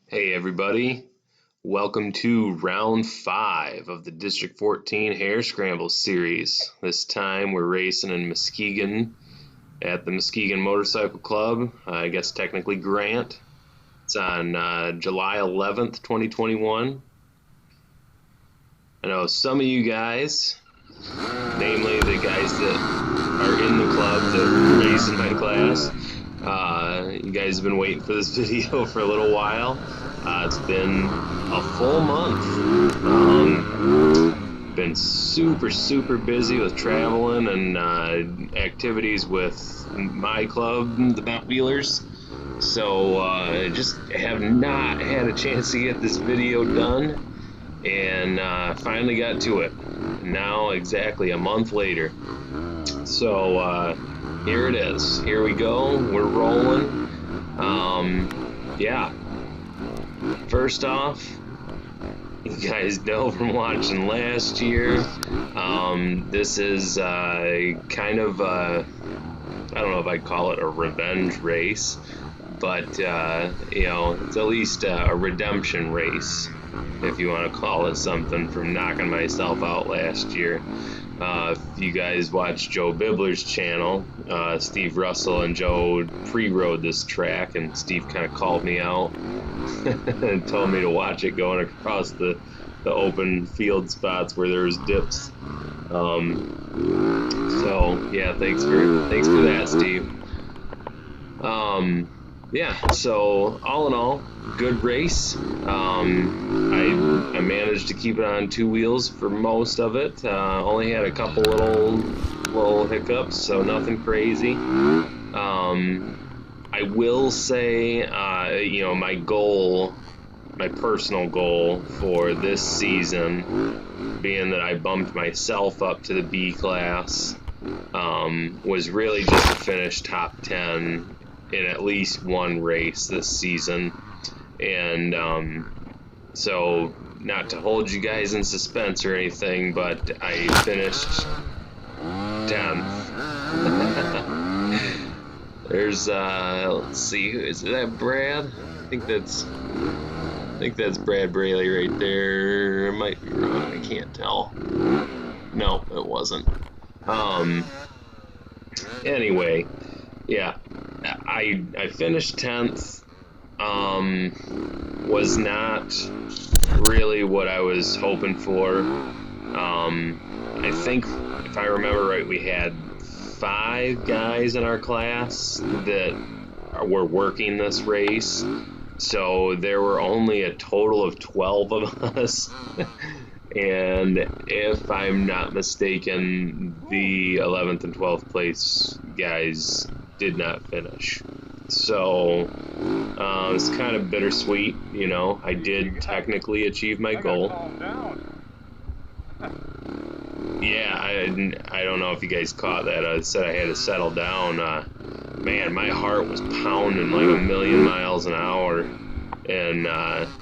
Hey everybody, welcome to round 5 of the District 14 Hare Scramble series. This time we're racing in Muskegon at the Muskegon Motorcycle Club, I guess technically Grant. It's on July 11th, 2021. I know some of you guys, namely the guys that are in the club that race in my class, you guys have been waiting for this video for a little while. It's been a full month. Been super busy with traveling and activities with my club, the Bent Wheelers. So just have not had a chance to get this video done, and finally got to it. Now exactly a month later. So here it is. Here we go. We're rolling. Yeah. First off, you guys know from watching last year, this is kind of, I don't know if I'd call it a revenge race, but, you know, it's at least a redemption race, if you want to call it something, from knocking myself out last year. If you guys watch Joe Bibler's channel, Steve Russell and Joe pre-rode this track, and Steve kind of called me out and told me to watch it going across the open field spots where there's dips. So yeah, thanks for that, Steve. Yeah, so all in all, good race. I managed to keep it on 2 wheels for most of it. Only had a couple little hiccups, so nothing crazy. I will say, you know, my personal goal for this season, being that I bumped myself up to the B class, was really just to finish top 10 in at least one race this season. And so, not to hold you guys in suspense or anything, but I finished 10th. There's let's see, is that Brad? I think that's Brad Braley right there. I might be wrong, I can't tell. No, it wasn't. Anyway, yeah, I finished 10th. Was not really what I was hoping for. I think, if I remember right, we had 5 guys in our class that were working this race. So there were only a total of 12 of us. And if I'm not mistaken, the 11th and 12th place guys did not finish. So it's kind of bittersweet, you know. I did technically achieve my goal. Yeah, I don't know if you guys caught that. I said I had to settle down. Man, my heart was pounding like a million miles an hour, and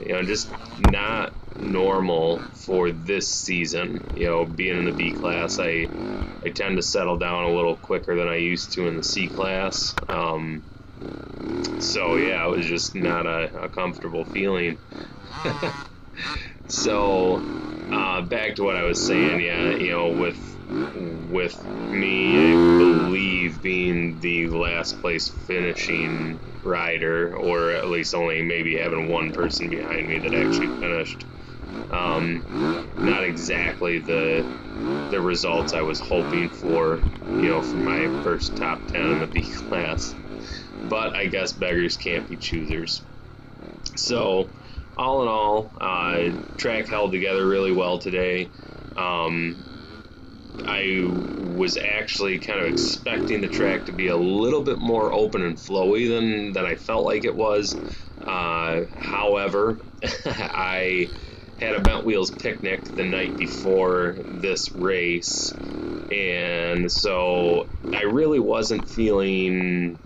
you know, just not normal for this season. You know, being in the B class, I tend to settle down a little quicker than I used to in the C class. So yeah, it was just not a comfortable feeling. So back to what I was saying. Yeah, you know, with me, I believe, being the last place finishing rider, or at least only maybe having one person behind me that actually finished. Not exactly the results I was hoping for, you know, for my first top 10 in the B class. But I guess beggars can't be choosers. So all in all, track held together really well today. I was actually kind of expecting the track to be a little bit more open and flowy than I felt like it was. However, I had a Bent Wheels picnic the night before this race, and so I really wasn't feeling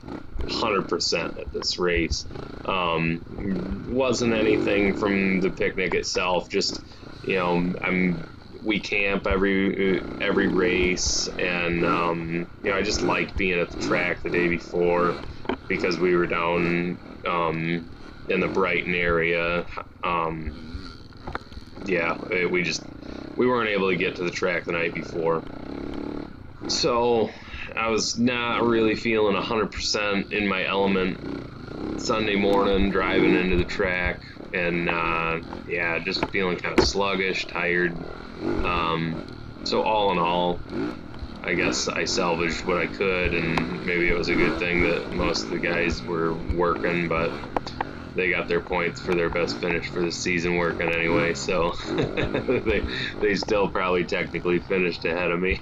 100% at this race. Wasn't anything from the picnic itself, just, you know, we camp every race, and you know, I just liked being at the track the day before, because we were down in the Brighton area. Yeah, we weren't able to get to the track the night before. So I was not really feeling 100% in my element Sunday morning driving into the track, and yeah, just feeling kind of sluggish, tired. So all in all, I guess I salvaged what I could, and maybe it was a good thing that most of the guys were working, but they got their points for their best finish for the season working anyway, so they still probably technically finished ahead of me.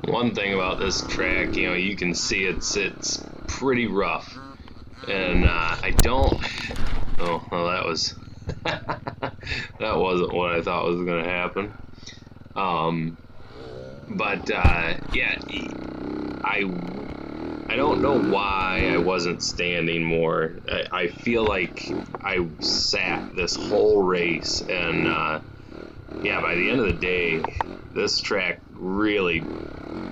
One thing about this track, you know, you can see it's pretty rough, and I don't. Oh, well, that was that wasn't what I thought was going to happen. But yeah, I don't know why I wasn't standing more. I feel like I sat this whole race, and yeah, by the end of the day, this track really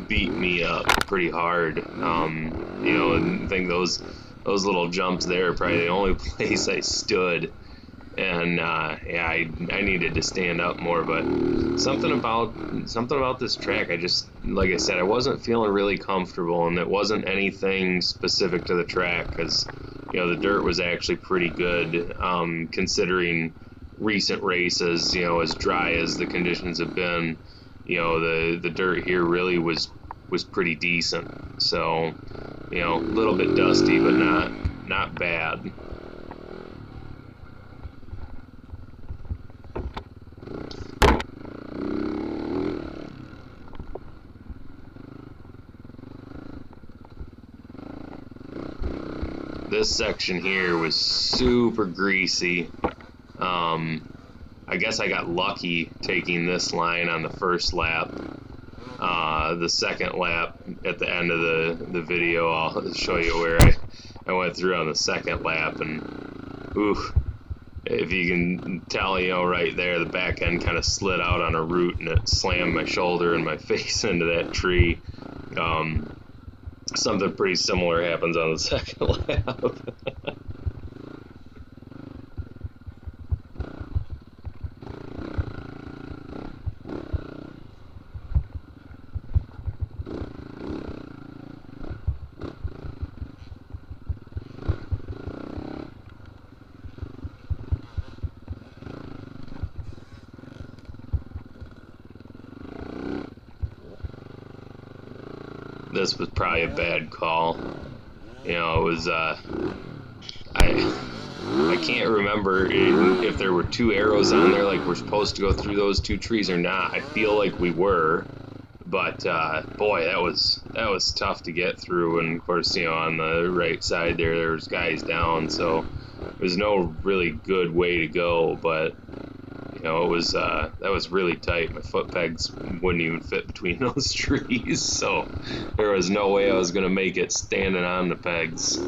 beat me up pretty hard. You know, and I think those little jumps there are probably the only place I stood. And yeah, I needed to stand up more, but something about this track, I just, like I said, I wasn't feeling really comfortable, and it wasn't anything specific to the track, because you know the dirt was actually pretty good, considering recent races. You know, as dry as the conditions have been, you know the dirt here really was pretty decent. So you know, a little bit dusty, but not bad. This section here was super greasy. I guess I got lucky taking this line on the first lap. The second lap, at the end of the video, I'll show you where I went through on the second lap, and ooh, if you can tell, you know, right there, the back end kind of slid out on a root, and it slammed my shoulder and my face into that tree. Something pretty similar happens on the second lap. this was probably a bad call. You know, it was, I can't remember if there were 2 arrows on there, like we're supposed to go through those 2 trees or not. I feel like we were, but boy, that was tough to get through. And of course, you know, on the right side there's guys down, so there's no really good way to go. But you know, it was that was really tight. My foot pegs wouldn't even fit between those trees, so there was no way I was gonna make it standing on the pegs.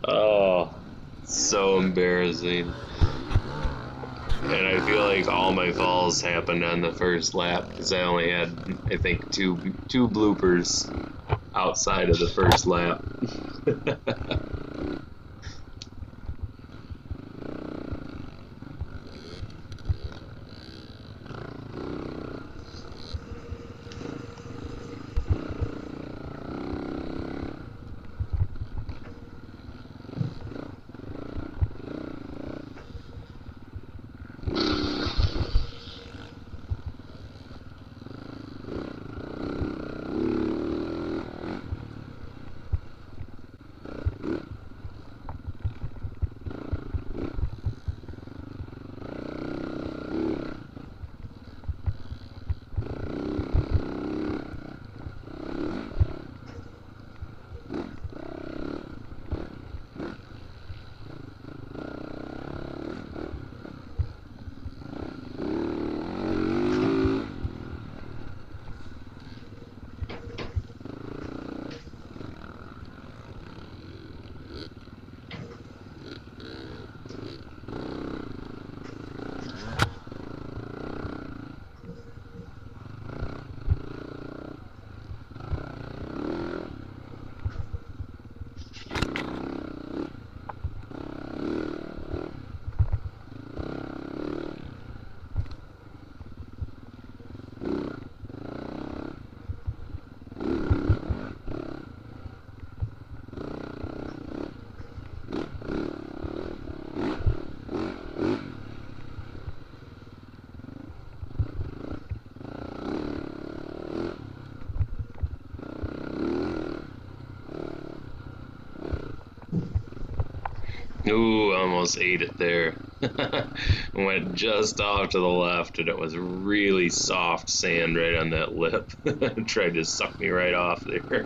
Oh, so embarrassing. And I feel like all my falls happened on the first lap because I only had, I think, two bloopers outside of the first lap. Ooh, almost ate it there. Went just off to the left, and it was really soft sand right on that lip. Tried to suck me right off there.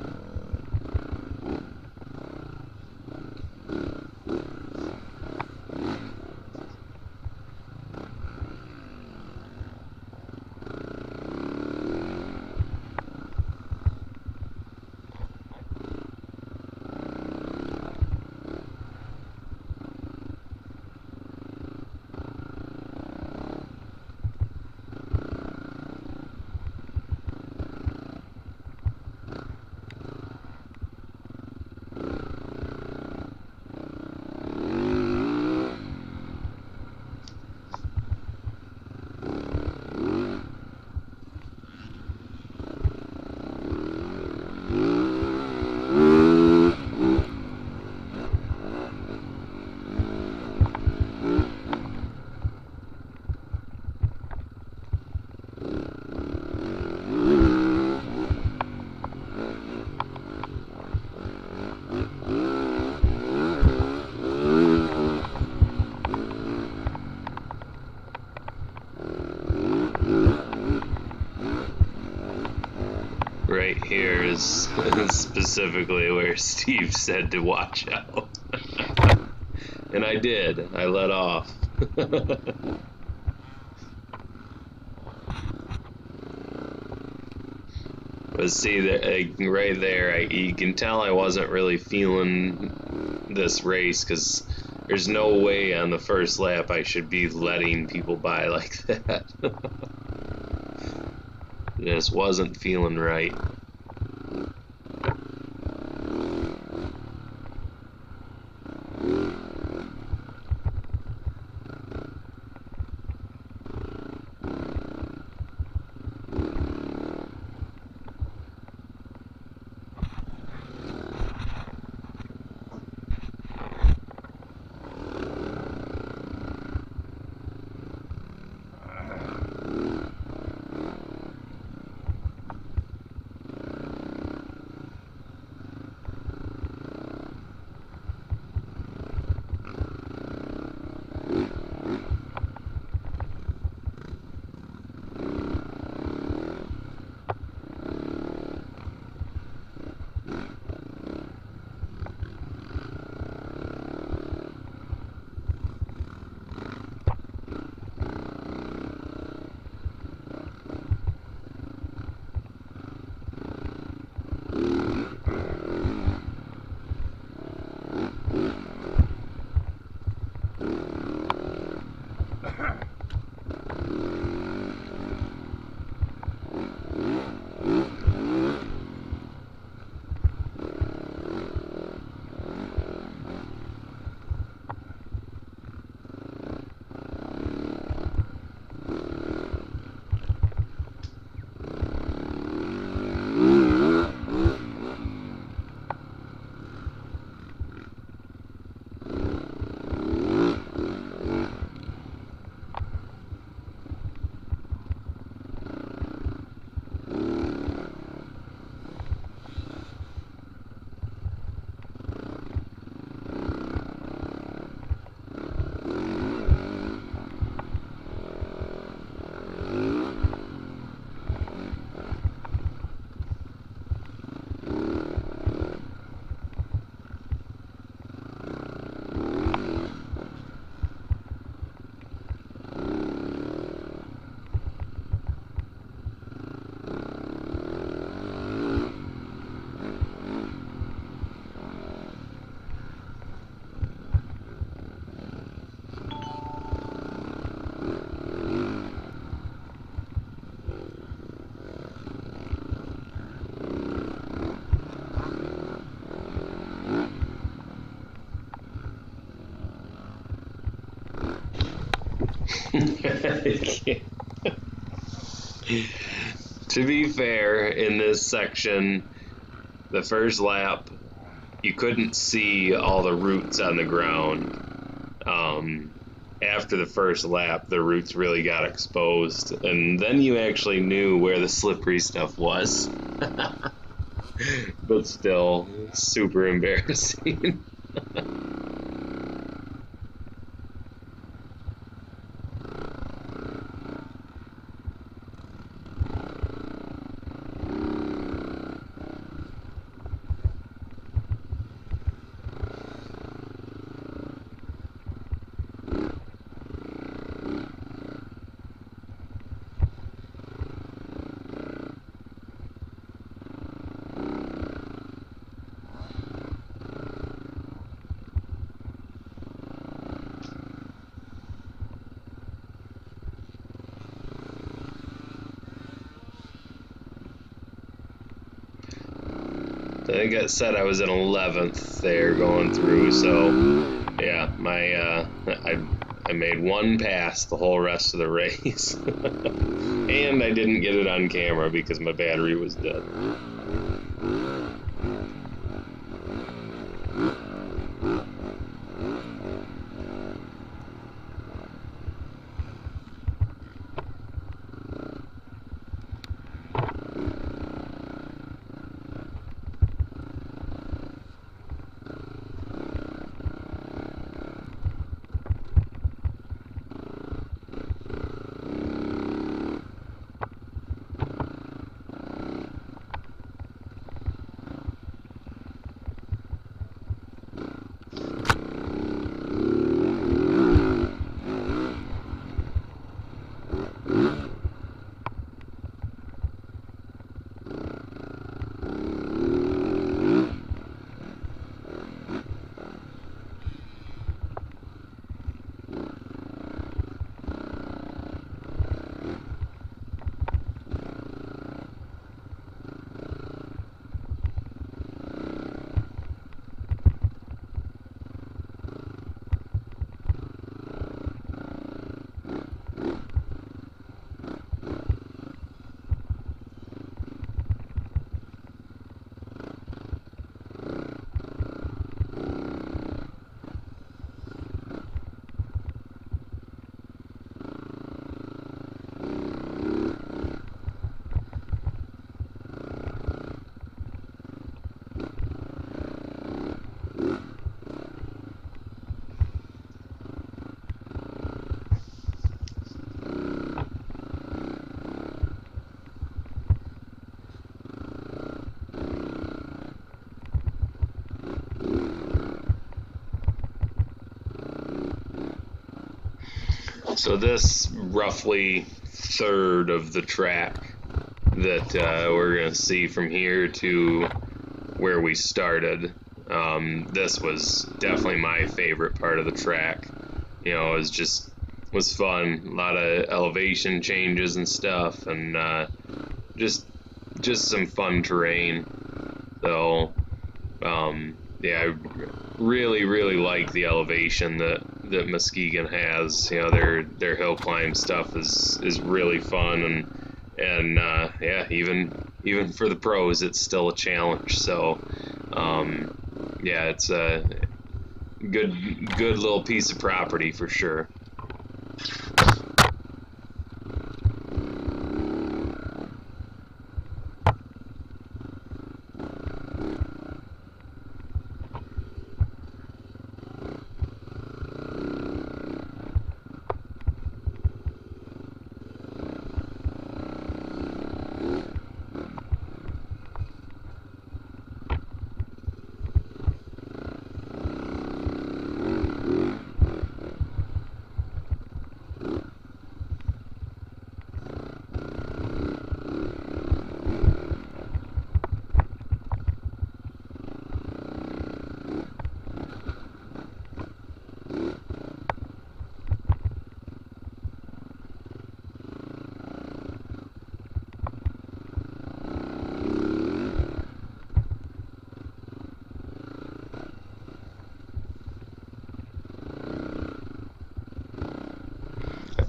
Right here is specifically where Steve said to watch out. And I did. I let off. But see, right there, you can tell I wasn't really feeling this race because There's no way on the first lap I should be letting people by like that. Just wasn't feeling right. To be fair, in this section, the first lap, you couldn't see all the roots on the ground. After the first lap, the roots really got exposed, and then you actually knew where the slippery stuff was. But still, super embarrassing. I think it said I was in 11th there going through, so yeah, I made one pass the whole rest of the race. And I didn't get it on camera because my battery was dead. So this roughly third of the track that we're going to see from here to where we started, this was definitely my favorite part of the track. You know, it was fun, a lot of elevation changes and stuff, and just some fun terrain. So yeah, I really like the elevation that Muskegon has. You know, their hill climb stuff is really fun, and yeah, even for the pros, it's still a challenge. So yeah, it's a good little piece of property for sure.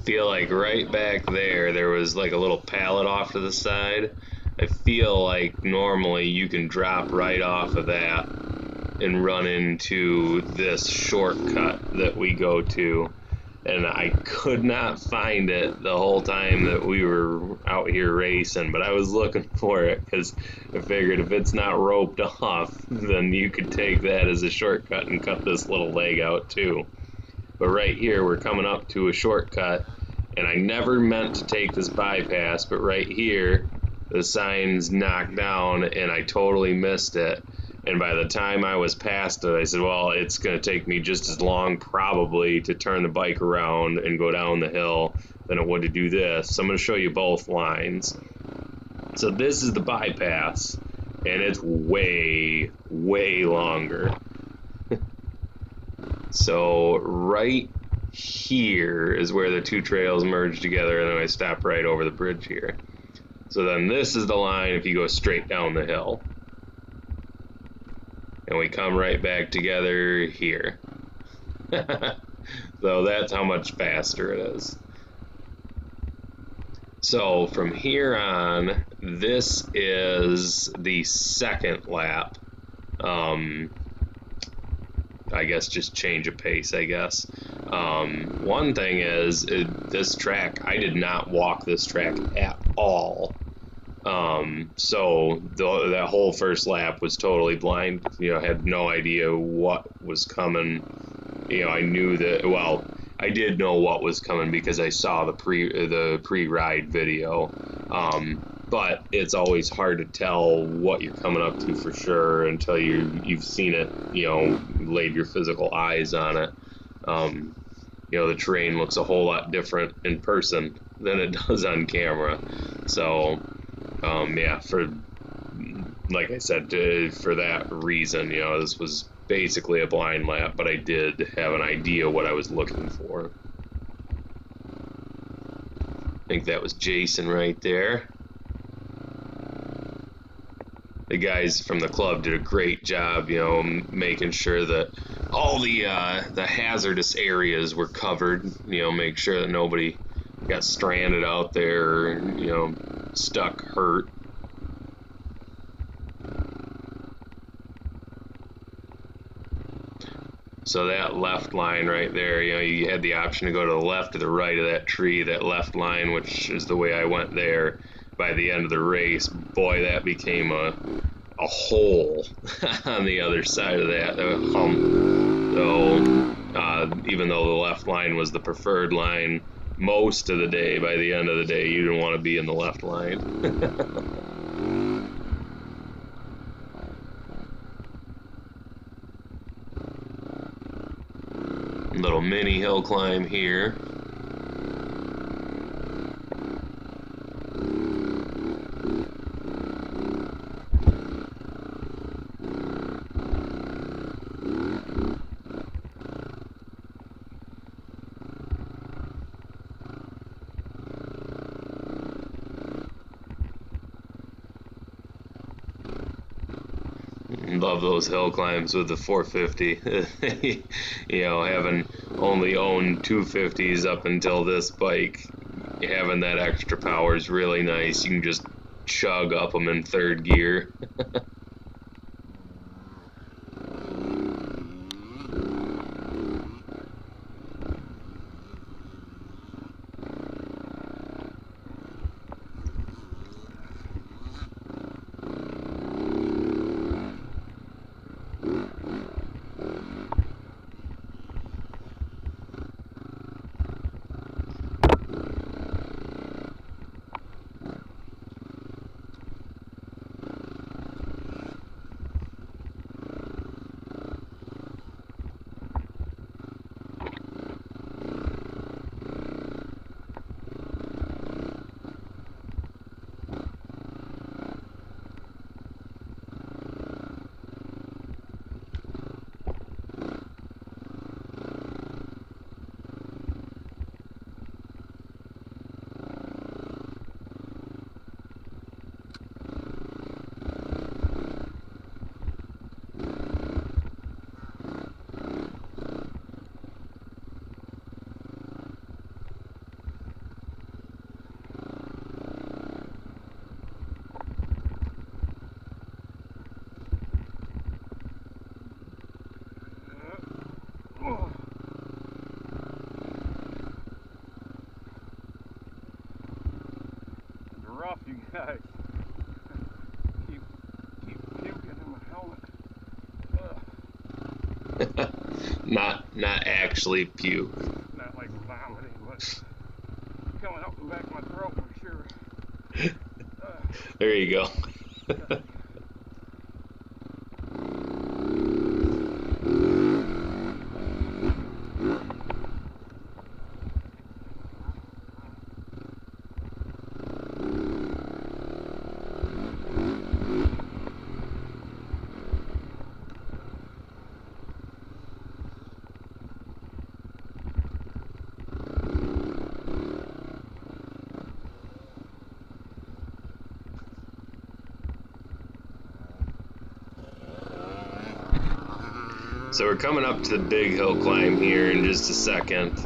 Feel like right back there was like a little pallet off to the side. I feel like normally you can drop right off of that and run into this shortcut that we go to, and I could not find it the whole time that we were out here racing, but I was looking for it because I figured if it's not roped off, then you could take that as a shortcut and cut this little leg out too. But right here we're coming up to a shortcut, and I never meant to take this bypass, but right here the sign's knocked down and I totally missed it. And by the time I was past it, I said, well, it's going to take me just as long probably to turn the bike around and go down the hill than it would to do this. So I'm going to show you both lines. So this is the bypass, and it's way longer. So right here is where the two trails merge together, and then I stop right over the bridge here. So then this is the line if you go straight down the hill. And we come right back together here. So that's how much faster it is. So from here on, this is the second lap. I guess just change of pace, I guess. One thing is, this track, I did not walk this track at all. So that whole first lap was totally blind. You know, I had no idea what was coming. You know, I knew that, well, I did know what was coming because I saw the pre-ride video. But it's always hard to tell what you're coming up to for sure until you've seen it, you know, laid your physical eyes on it. You know, the terrain looks a whole lot different in person than it does on camera. So, yeah, like I said, for that reason, you know, this was basically a blind lap, but I did have an idea what I was looking for. I think that was Jason right there. The guys from the club did a great job, you know, making sure that all the hazardous areas were covered, you know, make sure that nobody got stranded out there or, you know, stuck, hurt. So that left line right there, you know, you had the option to go to the left or the right of that tree. That left line, which is the way I went there, by the end of the race, boy, that became a hole on the other side of that, a hump. So even though the left line was the preferred line most of the day, by the end of the day, you didn't want to be in the left line. Little mini hill climb here. Love those hill climbs with the 450. You know, having only owned 250s up until this bike, having that extra power is really nice. You can just chug up them in third gear. Rough, you guys. Keep puking in my helmet. Not actually puke. Not like vomiting, but coming up the back of my throat for sure. There you go. So we're coming up to the big hill climb here in just a second,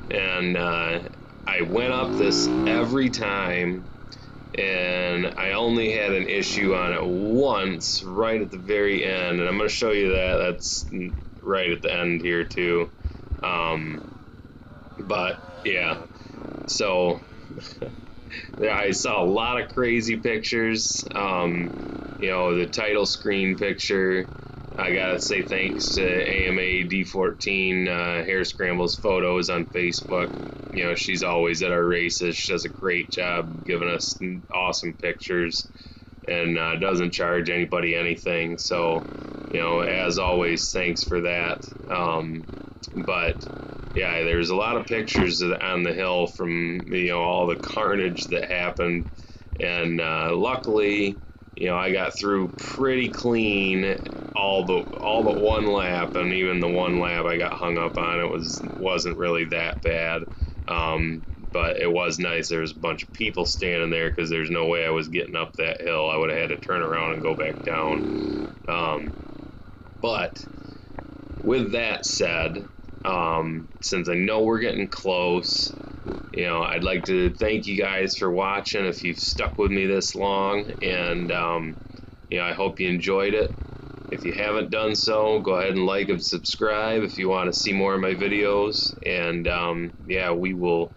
and I went up this every time, and I only had an issue on it once right at the very end, and I'm going to show you that. That's right at the end here too. But yeah, so yeah, I saw a lot of crazy pictures. You know, the title screen picture, I gotta say thanks to AMA D14 Hare Scrambles photos on Facebook. You know, she's always at our races. She does a great job giving us awesome pictures, and doesn't charge anybody anything. So, you know, as always, thanks for that. But yeah, there's a lot of pictures on the hill from, you know, all the carnage that happened, and luckily, you know, I got through pretty clean all but one lap, and even the one lap I got hung up on, wasn't really that bad. But it was nice. There was a bunch of people standing there because there's no way I was getting up that hill. I would have had to turn around and go back down. But with that said, since I know we're getting close, you know, I'd like to thank you guys for watching if you've stuck with me this long, and you know, I hope you enjoyed it. If you haven't done so, go ahead and like and subscribe if you want to see more of my videos, and yeah, we'll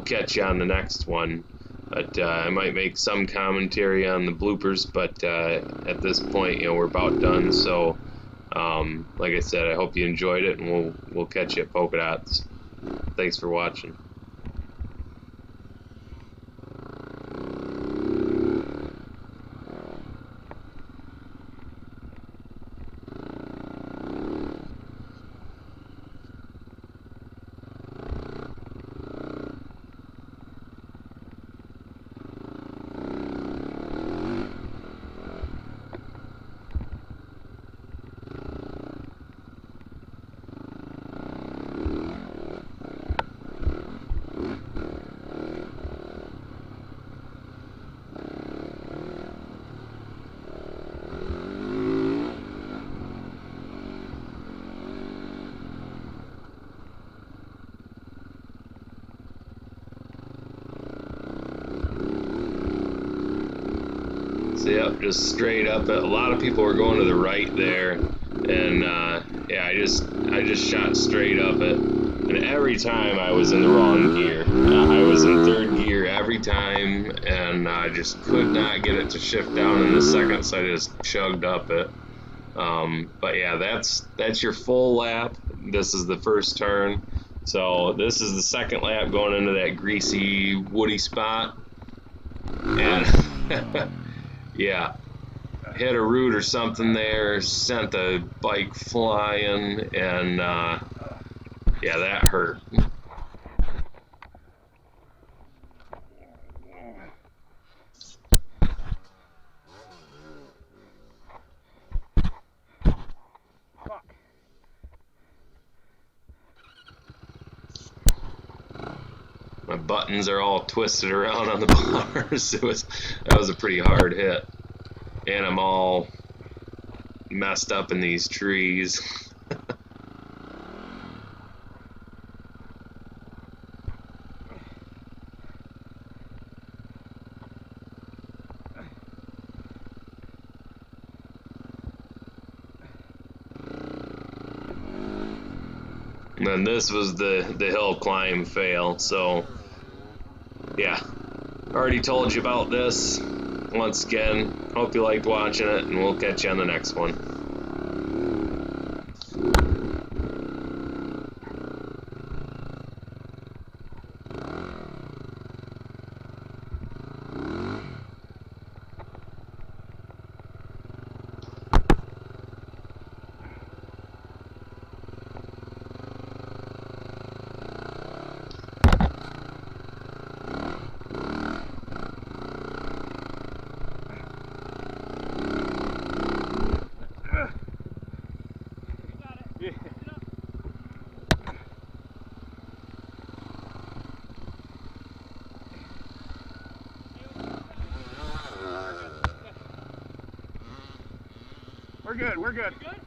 catch you on the next one. But I might make some commentary on the bloopers, but at this point, you know, we're about done. So like I said, I hope you enjoyed it, and we'll catch you at Polka Dots. Thanks for watching. Yep, just straight up. A lot of people were going to the right there, and yeah, I just shot straight up it, and every time I was in the wrong gear. I was in third gear every time, and I just could not get it to shift down in the second, so I just chugged up it. But yeah, that's your full lap. This is the first turn. So this is the second lap going into that greasy, woody spot. And yeah, hit a root or something there, sent the bike flying, and yeah, that hurt. Fuck. My buttons are all twisted around on the bars. That was a pretty hard hit, and I'm all messed up in these trees. And then this was the hill climb fail. So yeah, already told you about this. Once again, hope you liked watching it, and we'll catch you on the next one. We're good, we're good. You good?